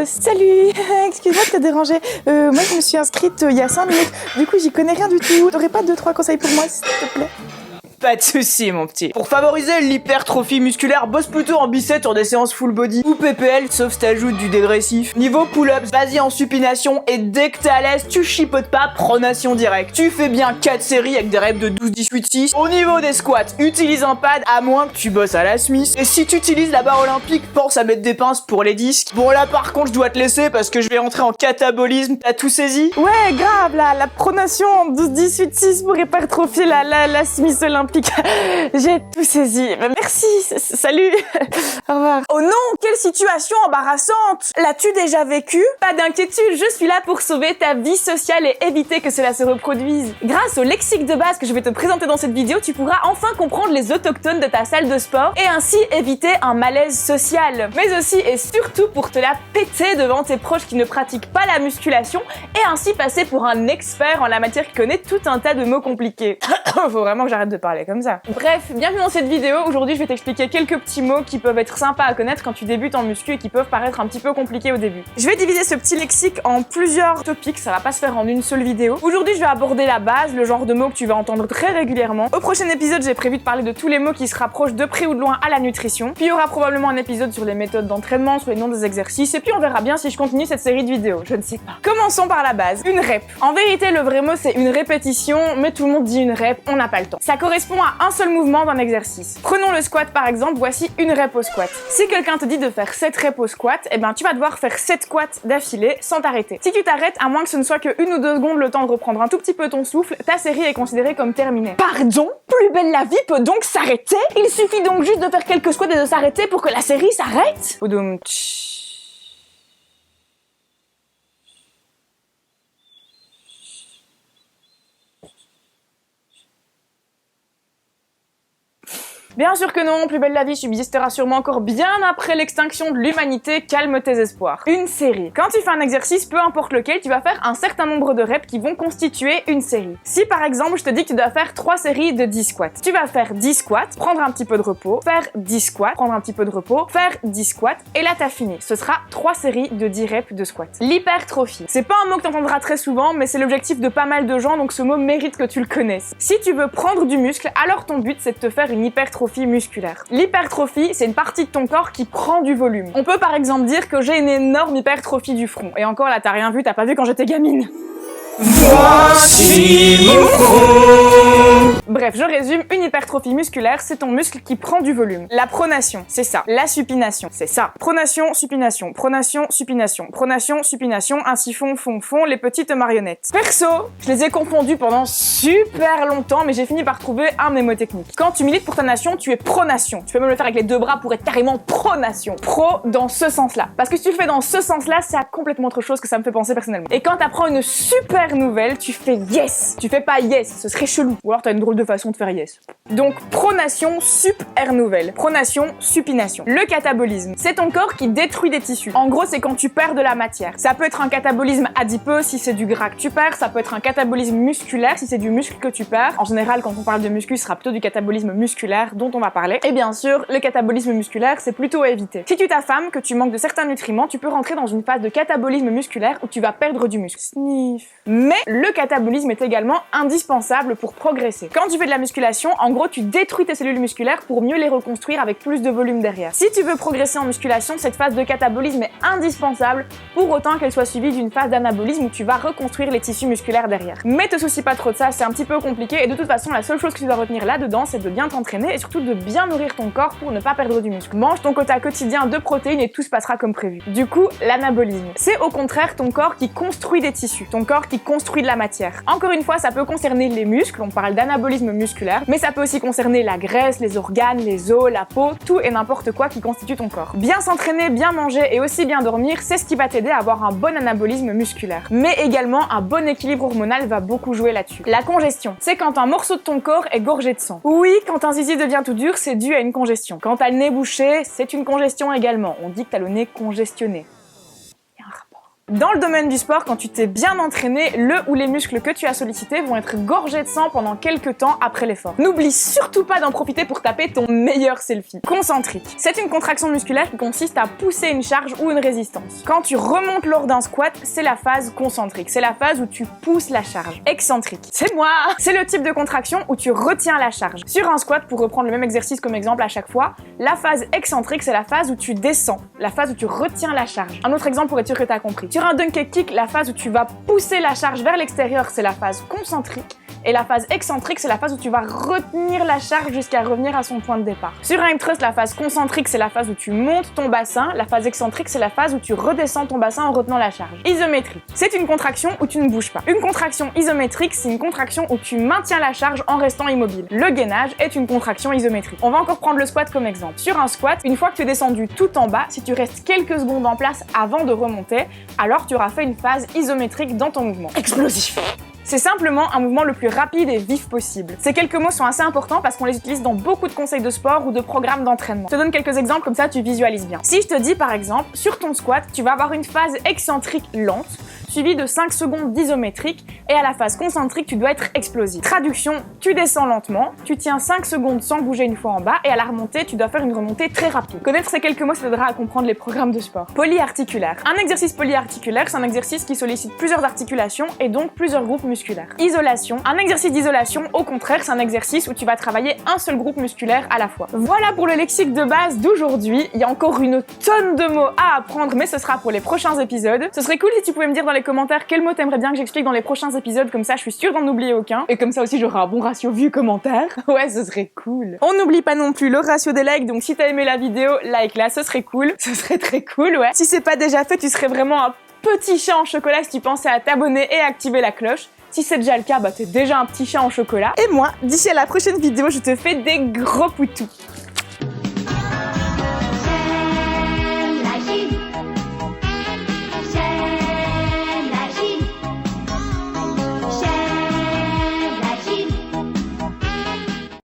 Salut. Excuse-moi de te déranger. Moi, je me suis inscrite il y a 5 minutes. Du coup, j'y connais rien du tout. T'aurais pas 2-3 conseils pour moi, s'il te plaît? Pas de soucis mon petit. Pour favoriser l'hypertrophie musculaire, bosse plutôt en biceps sur des séances full body ou PPL, sauf si t'ajoutes du dégressif. Niveau pull-ups, vas-y en supination et dès que t'es à l'aise, tu chipotes pas, pronation direct. Tu fais bien 4 séries avec des reps de 12-18-6. Au niveau des squats, utilise un pad à moins que tu bosses à la Smith. Et si tu utilises la barre olympique, pense à mettre des pinces pour les disques. Bon là par contre, je dois te laisser parce que je vais entrer en catabolisme. T'as tout saisi? Ouais, grave, la pronation en 12-18-6 pour hypertrophier la Smith olympique. J'ai tout saisi. Merci, salut. Au revoir. Oh non, quelle situation embarrassante. L'as-tu déjà vécu? Pas d'inquiétude, je suis là pour sauver ta vie sociale et éviter que cela se reproduise. Grâce au lexique de base que je vais te présenter dans cette vidéo, tu pourras enfin comprendre les autochtones de ta salle de sport et ainsi éviter un malaise social. Mais aussi et surtout pour te la péter devant tes proches qui ne pratiquent pas la musculation et ainsi passer pour un expert en la matière qui connaît tout un tas de mots compliqués. Faut vraiment que j'arrête de parler comme ça. Bref, bienvenue dans cette vidéo. Aujourd'hui, je vais t'expliquer quelques petits mots qui peuvent être sympas à connaître quand tu débutes en muscu et qui peuvent paraître un petit peu compliqués au début. Je vais diviser ce petit lexique en plusieurs topics, ça va pas se faire en une seule vidéo. Aujourd'hui, je vais aborder la base, le genre de mots que tu vas entendre très régulièrement. Au prochain épisode, j'ai prévu de parler de tous les mots qui se rapprochent de près ou de loin à la nutrition. Puis il y aura probablement un épisode sur les méthodes d'entraînement, sur les noms des exercices, et puis on verra bien si je continue cette série de vidéos, je ne sais pas. Commençons par la base, une rep. En vérité, le vrai mot c'est une répétition, mais tout le monde dit une rep, on n'a pas le temps. Ça correspond à un seul mouvement d'un exercice. Prenons le squat par exemple, voici une rep au squat. Si quelqu'un te dit de faire 7 reps au squat, eh ben tu vas devoir faire 7 squats d'affilée sans t'arrêter. Si tu t'arrêtes, à moins que ce ne soit que 1 ou 2 secondes le temps de reprendre un tout petit peu ton souffle, ta série est considérée comme terminée. Pardon? Plus belle la vie peut donc s'arrêter? Il suffit donc juste de faire quelques squats et de s'arrêter pour que la série s'arrête? Oudoum. Bien sûr que non, Plus belle la vie subsistera sûrement encore bien après l'extinction de l'humanité, calme tes espoirs. Une série. Quand tu fais un exercice, peu importe lequel, tu vas faire un certain nombre de reps qui vont constituer une série. Si par exemple, je te dis que tu dois faire 3 séries de 10 squats, tu vas faire 10 squats, prendre un petit peu de repos, faire 10 squats, prendre un petit peu de repos, faire 10 squats, et là t'as fini. Ce sera 3 séries de 10 reps de squats. L'hypertrophie. C'est pas un mot que tu entendras très souvent, mais c'est l'objectif de pas mal de gens, donc ce mot mérite que tu le connaisses. Si tu veux prendre du muscle, alors ton but c'est de te faire une hypertrophie musculaire. L'hypertrophie, c'est une partie de ton corps qui prend du volume. On peut par exemple dire que j'ai une énorme hypertrophie du front. Et encore là, t'as rien vu, t'as pas vu quand j'étais gamine. Voici mon front. Bref, je résume, une hypertrophie musculaire, c'est ton muscle qui prend du volume. La pronation, c'est ça. La supination, c'est ça. Pronation, supination, pronation, supination, pronation, supination, ainsi font les petites marionnettes. Perso, je les ai confondus pendant super longtemps, mais j'ai fini par trouver un mnémotechnique. Quand tu milites pour ta nation, tu es pronation. Tu peux même le faire avec les 2 bras pour être carrément pronation. Pro dans ce sens-là. Parce que si tu le fais dans ce sens-là, c'est à complètement autre chose que ça me fait penser personnellement. Et quand t'apprends une super nouvelle, tu fais yes. Tu fais pas yes, ce serait chelou. Ou alors t'as une drôle de façon de faire yes. Donc pronation, sup-air nouvelle. Pronation, supination. Le catabolisme, c'est ton corps qui détruit des tissus. En gros, c'est quand tu perds de la matière. Ça peut être un catabolisme adipeux si c'est du gras que tu perds, ça peut être un catabolisme musculaire si c'est du muscle que tu perds. En général, quand on parle de muscu, ce sera plutôt du catabolisme musculaire dont on va parler. Et bien sûr, le catabolisme musculaire, c'est plutôt à éviter. Si tu t'affames, que tu manques de certains nutriments, tu peux rentrer dans une phase de catabolisme musculaire où tu vas perdre du muscle. Sniff. Mais le catabolisme est également indispensable pour progresser. Quand tu fais de la musculation, en gros, tu détruis tes cellules musculaires pour mieux les reconstruire avec plus de volume derrière. Si tu veux progresser en musculation, cette phase de catabolisme est indispensable pour autant qu'elle soit suivie d'une phase d'anabolisme où tu vas reconstruire les tissus musculaires derrière. Mais te soucie pas trop de ça, c'est un petit peu compliqué et de toute façon, la seule chose que tu dois retenir là-dedans, c'est de bien t'entraîner et surtout de bien nourrir ton corps pour ne pas perdre du muscle. Mange ton quota quotidien de protéines et tout se passera comme prévu. Du coup, l'anabolisme, c'est au contraire ton corps qui construit des tissus, ton corps qui construit de la matière. Encore une fois, ça peut concerner les muscles, on parle d'anabolisme musculaire, mais ça peut aussi concerner la graisse, les organes, les os, la peau, tout et n'importe quoi qui constitue ton corps. Bien s'entraîner, bien manger et aussi bien dormir, c'est ce qui va t'aider à avoir un bon anabolisme musculaire. Mais également, un bon équilibre hormonal va beaucoup jouer là-dessus. La congestion, c'est quand un morceau de ton corps est gorgé de sang. Oui, quand un zizi devient tout dur, c'est dû à une congestion. Quand t'as le nez bouché, c'est une congestion également. On dit que t'as le nez congestionné. Dans le domaine du sport, quand tu t'es bien entraîné, le ou les muscles que tu as sollicités vont être gorgés de sang pendant quelques temps après l'effort. N'oublie surtout pas d'en profiter pour taper ton meilleur selfie. Concentrique. C'est une contraction musculaire qui consiste à pousser une charge ou une résistance. Quand tu remontes lors d'un squat, c'est la phase concentrique. C'est la phase où tu pousses la charge. Excentrique. C'est moi! C'est le type de contraction où tu retiens la charge. Sur un squat, pour reprendre le même exercice comme exemple à chaque fois, la phase excentrique, c'est la phase où tu descends, la phase où tu retiens la charge. Un autre exemple pour être sûr que tu as compris. Sur un dunk and kick, la phase où tu vas pousser la charge vers l'extérieur, c'est la phase concentrique. Et la phase excentrique, c'est la phase où tu vas retenir la charge jusqu'à revenir à son point de départ. Sur un hip thrust, la phase concentrique, c'est la phase où tu montes ton bassin. La phase excentrique, c'est la phase où tu redescends ton bassin en retenant la charge. Isométrique. C'est une contraction où tu ne bouges pas. Une contraction isométrique, c'est une contraction où tu maintiens la charge en restant immobile. Le gainage est une contraction isométrique. On va encore prendre le squat comme exemple. Sur un squat, une fois que tu es descendu tout en bas, si tu restes quelques secondes en place avant de remonter, alors tu auras fait une phase isométrique dans ton mouvement. Explosif. C'est simplement un mouvement le plus rapide et vif possible. Ces quelques mots sont assez importants parce qu'on les utilise dans beaucoup de conseils de sport ou de programmes d'entraînement. Je te donne quelques exemples comme ça tu visualises bien. Si je te dis par exemple, sur ton squat, tu vas avoir une phase excentrique lente, suivie de 5 secondes d'isométrique, et à la phase concentrique, tu dois être explosif. Traduction, tu descends lentement, tu tiens 5 secondes sans bouger une fois en bas, et à la remontée, tu dois faire une remontée très rapide. Connaître ces quelques mots, ça t'aidera à comprendre les programmes de sport. Polyarticulaire. Un exercice polyarticulaire, c'est un exercice qui sollicite plusieurs articulations et donc plusieurs groupes musculaires. Isolation. Un exercice d'isolation, au contraire, c'est un exercice où tu vas travailler un seul groupe musculaire à la fois. Voilà pour le lexique de base d'aujourd'hui. Il y a encore une tonne de mots à apprendre, mais ce sera pour les prochains épisodes. Ce serait cool si tu pouvais me dire dans les commentaires quel mot t'aimerais bien que j'explique dans les prochains épisodes, comme ça je suis sûre d'en oublier aucun. Et comme ça aussi j'aurai un bon ratio vues-commentaires. Ouais, ce serait cool. On n'oublie pas non plus le ratio des likes, donc si t'as aimé la vidéo, like-la, ce serait cool. Ce serait très cool, ouais. Si c'est pas déjà fait, tu serais vraiment un petit chat en chocolat si tu pensais à t'abonner et à activer la cloche. Si c'est déjà le cas, bah t'es déjà un petit chat en chocolat. Et moi, d'ici à la prochaine vidéo, je te fais des gros poutous.